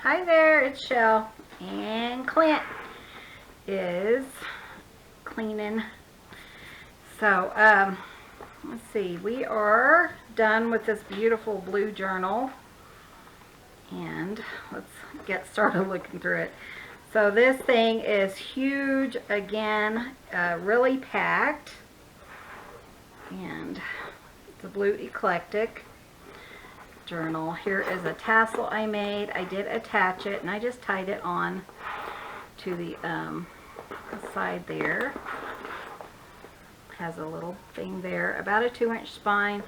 Hi there, it's Chelle, and Clint is cleaning. So, let's see, we are done with this beautiful blue journal, and let's get started looking through it. So this thing is huge again, really packed, and it's a blue Eclectic journal. Here is a tassel I made. I did attach it, and I just tied it on to the side there. Has a little thing there, about a 2-inch spine,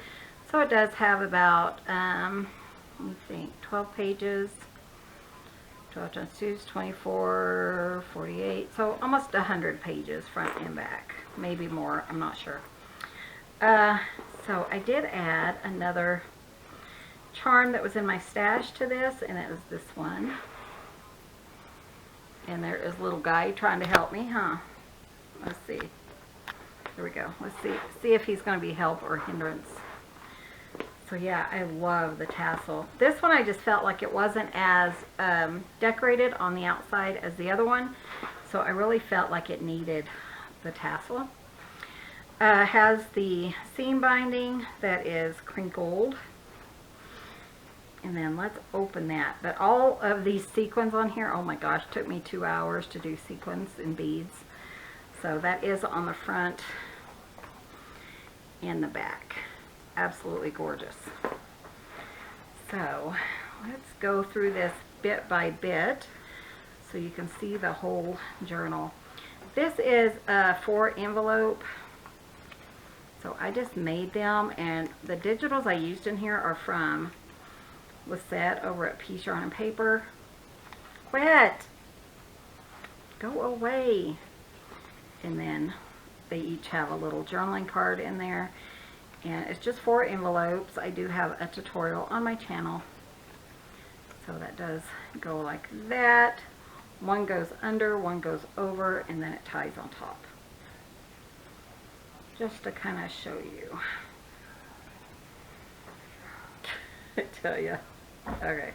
so it does have about let me think, 12 pages. 12 times 2 is 24, 48, so almost 100 pages front and back, maybe more, I'm not sure. So I did add another charm that was in my stash to this, and it was this one. And there is a little guy trying to help me, huh? Let's see. Here we go. Let's see if he's going to be help or hindrance. So yeah, I love the tassel. This one I just felt like it wasn't as decorated on the outside as the other one, so I really felt like it needed the tassel. Has the seam binding that is crinkled. And then let's open that. But all of these sequins on here, oh my gosh, took me 2 hours to do sequins and beads. So that is on the front and the back. Absolutely gorgeous. So let's go through this bit by bit so you can see the whole journal. This is a 4 envelope. So I just made them, and the digitals I used in here are from Lisette over at Piece Yarn and Paper. Quit! Go away! And then they each have a little journaling card in there, and it's just 4 envelopes. I do have a tutorial on my channel, so that does go like that. One goes under, one goes over, and then it ties on top, just to kind of show you. I tell you. Okay.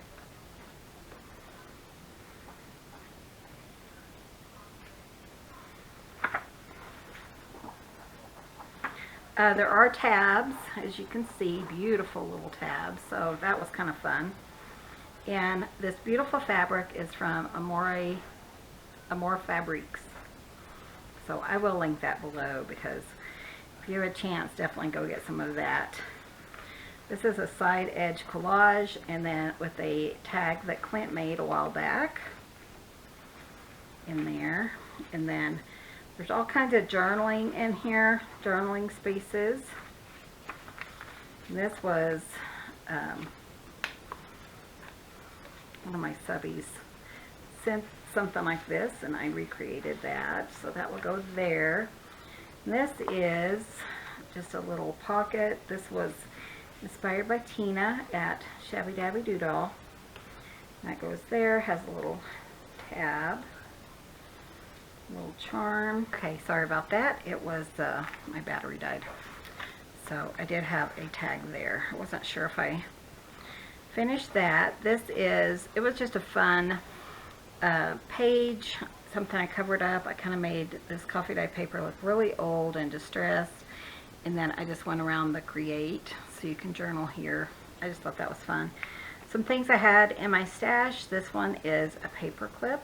There are tabs, as you can see, beautiful little tabs, so that was kind of fun. And this beautiful fabric is from Amour FabriQue. So I will link that below, because if you have a chance, definitely go get some of that. This is a side edge collage, and then with a tag that Clint made a while back in there. And then there's all kinds of journaling in here, journaling spaces. And this was one of my subbies sent something like this, and I recreated that, so that will go there. And this is just a little pocket. This was inspired by Tina at Shabby Dabby Doodle. That goes there, has a little tab, little charm. Okay, sorry about that. It was, my battery died. So I did have a tag there. I wasn't sure if I finished that. This is, it was just a fun page, something I covered up. I kind of made this coffee dye paper look really old and distressed. And then I just went around the create, so you can journal here. I just thought that was fun. Some things I had in my stash. This one is a paper clip.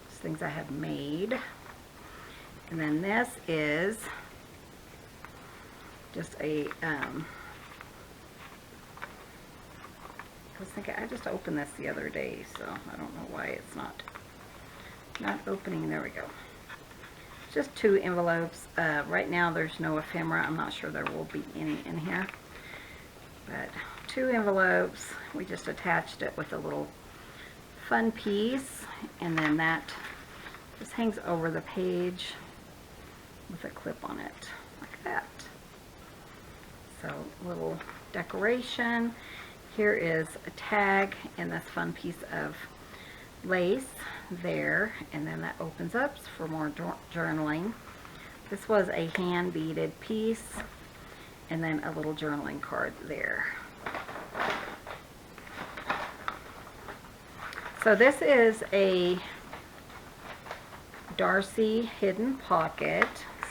Just things I have made. And then this is just a, I was thinking, I just opened this the other day, so I don't know why it's not opening. There we go. Just 2 envelopes. Right now there's no ephemera. I'm not sure there will be any in here. But 2 envelopes. We just attached it with a little fun piece. And then that just hangs over the page with a clip on it. Like that. So little decoration. Here is a tag and this fun piece of lace there, and then that opens up for more journaling. This was a hand beaded piece, and then a little journaling card there. So this is a Darcy hidden pocket.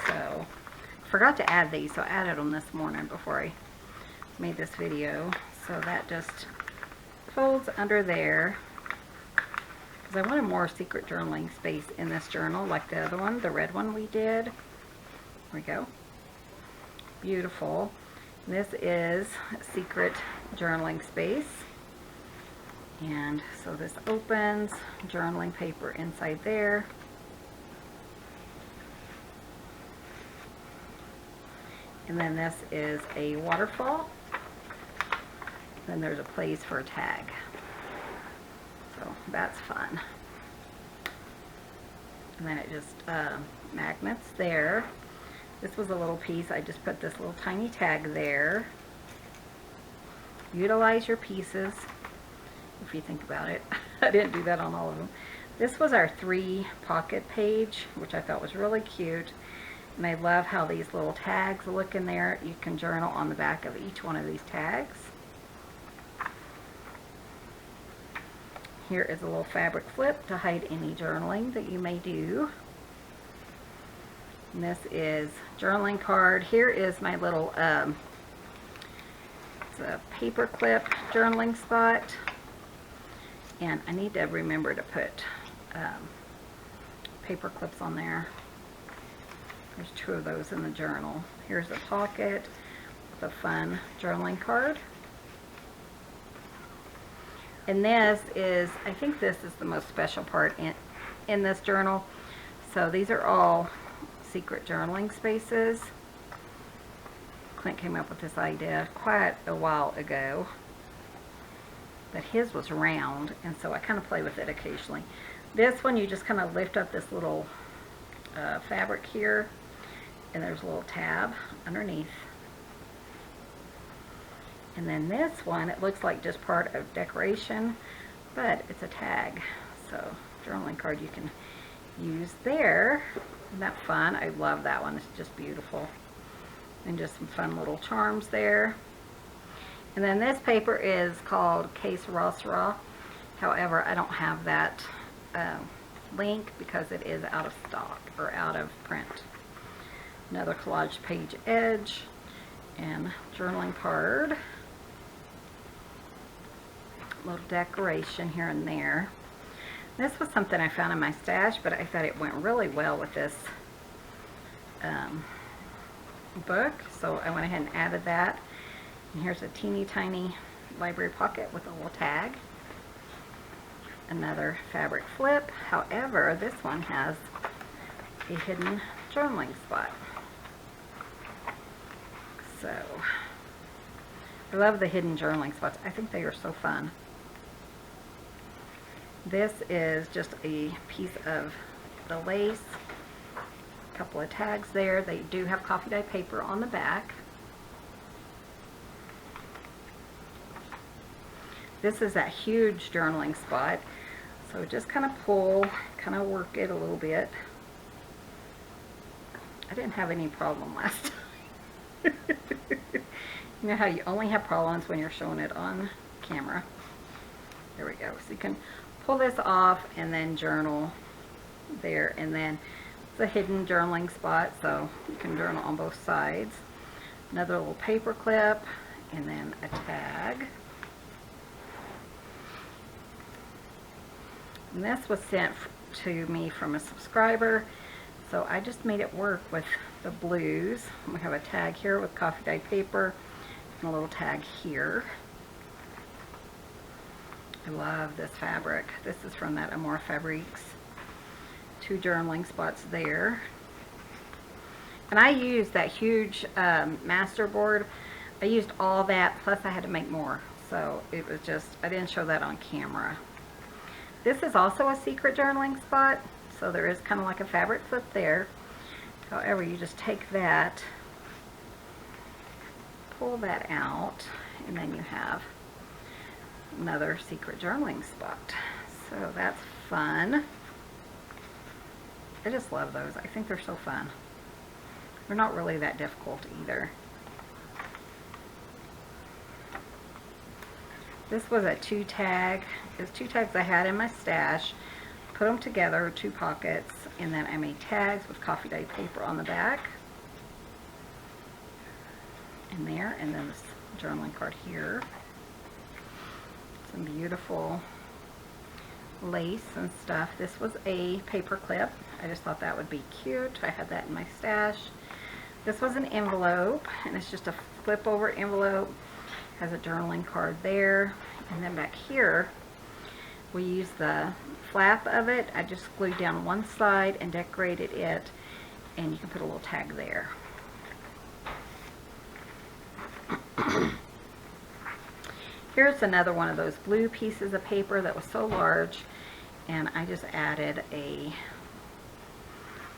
So I forgot to add these, so I added them this morning before I made this video. So that just folds under there, because I wanted more secret journaling space in this journal, like the other one, the red one we did. There we go. Beautiful. This is secret journaling space. And so this opens, journaling paper inside there. And then this is a waterfall. Then there's a place for a tag. So that's fun. And then it just magnets there. This was a little piece. I just put this little tiny tag there. Utilize your pieces, if you think about it. I didn't do that on all of them. This was our 3 pocket page, which I thought was really cute. And I love how these little tags look in there. You can journal on the back of each one of these tags. Here is a little fabric flip to hide any journaling that you may do. And this is journaling card. Here is my little it's a paper clip journaling spot. And I need to remember to put paper clips on there. There's 2 of those in the journal. Here's a pocket with a fun journaling card. And this is, I think this is the most special part in this journal. So these are all secret journaling spaces. Clint came up with this idea quite a while ago. But his was round, and so I kind of play with it occasionally. This one, you just kind of lift up this little fabric here, and there's a little tab underneath. And then this one, it looks like just part of decoration, but it's a tag. So journaling card you can use there. Isn't that fun? I love that one. It's just beautiful. And just some fun little charms there. And then this paper is called Case Rossra. However, I don't have that link because it is out of stock or out of print. Another collage page edge and journaling card. Little decoration here and there. This was something I found in my stash, but I thought it went really well with this book, so I went ahead and added that. And here's a teeny tiny library pocket with a little tag. Another fabric flip. However, this one has a hidden journaling spot. So I love the hidden journaling spots. I think they are so fun. This is just a piece of the lace. A couple of tags there. They do have coffee dye paper on the back. This is that huge journaling spot. So just kind of pull, kind of work it a little bit. I didn't have any problem last time. You know how you only have problems when you're showing it on camera. There we go. So you can pull this off and then journal there, and then it's a hidden journaling spot, so you can journal on both sides. Another little paper clip, and then a tag. And this was sent to me from a subscriber, so I just made it work with the blues. We have a tag here with coffee dye paper and a little tag here. I love this fabric. This is from that Amour FabriQue. 2 journaling spots there. And I used that huge master board. I used all that, plus I had to make more. So it was just, I didn't show that on camera. This is also a secret journaling spot. So there is kind of like a fabric flip there. However, you just take that, pull that out, and then you have another secret journaling spot. So that's fun. I just love those. I think they're so fun. They're not really that difficult either. This was a 2-tag. It's 2 tags I had in my stash. Put them together, 2 pockets, and then I made tags with coffee dye paper on the back. And there, and then this journaling card here. Some beautiful lace and stuff. This was a paper clip. I just thought that would be cute. I had that in my stash. This was an envelope, and it's just a flip over envelope. Has a journaling card there, and then back here we used the flap of it. I just glued down one side and decorated it, and you can put a little tag there. Here's another one of those blue pieces of paper that was so large, and I just added a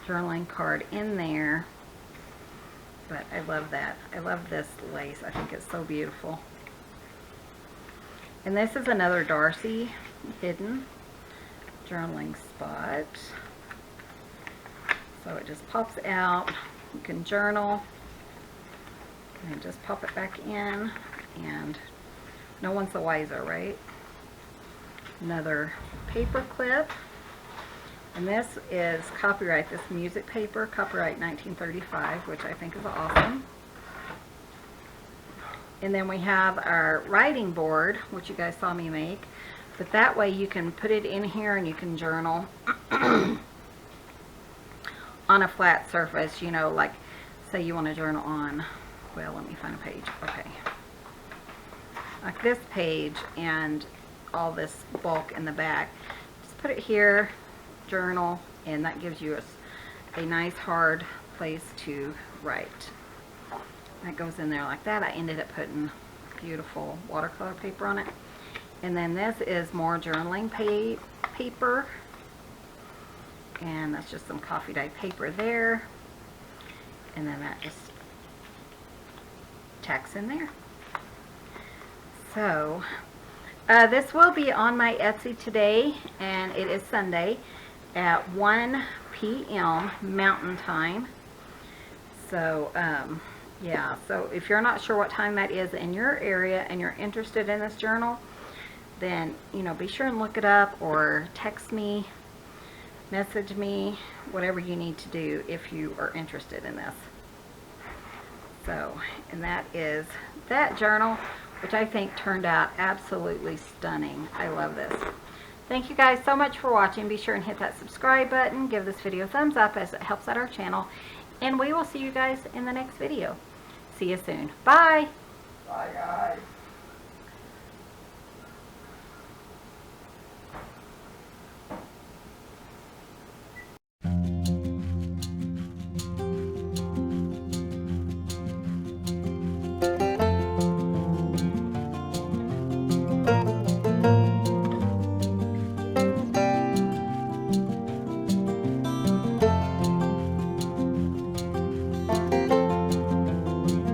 journaling card in there. But I love that. I love this lace. I think it's so beautiful. And this is another Darcy hidden journaling spot. So it just pops out. You can journal and then just pop it back in, and no one's the wiser, right? Another paper clip. And this is copyright, this music paper, copyright 1935, which I think is awesome. And then we have our writing board, which you guys saw me make. But that way you can put it in here and you can journal on a flat surface, you know, like say you want to journal on, well, let me find a page. Okay. Like this page and all this bulk in the back. Just put it here, journal, and that gives you a nice hard place to write. That goes in there like that. I ended up putting beautiful watercolor paper on it. And then this is more journaling paper, and that's just some coffee dye paper there, and then that just tacks in there. So this will be on my Etsy today, and it is Sunday at 1 p.m. Mountain Time. So yeah, so if you're not sure what time that is in your area and you're interested in this journal, then, you know, be sure and look it up, or text me, message me, whatever you need to do if you are interested in this. So, and that is that journal, which I think turned out absolutely stunning. I love this. Thank you guys so much for watching. Be sure and hit that subscribe button. Give this video a thumbs up as it helps out our channel. And we will see you guys in the next video. See you soon. Bye. Bye, guys.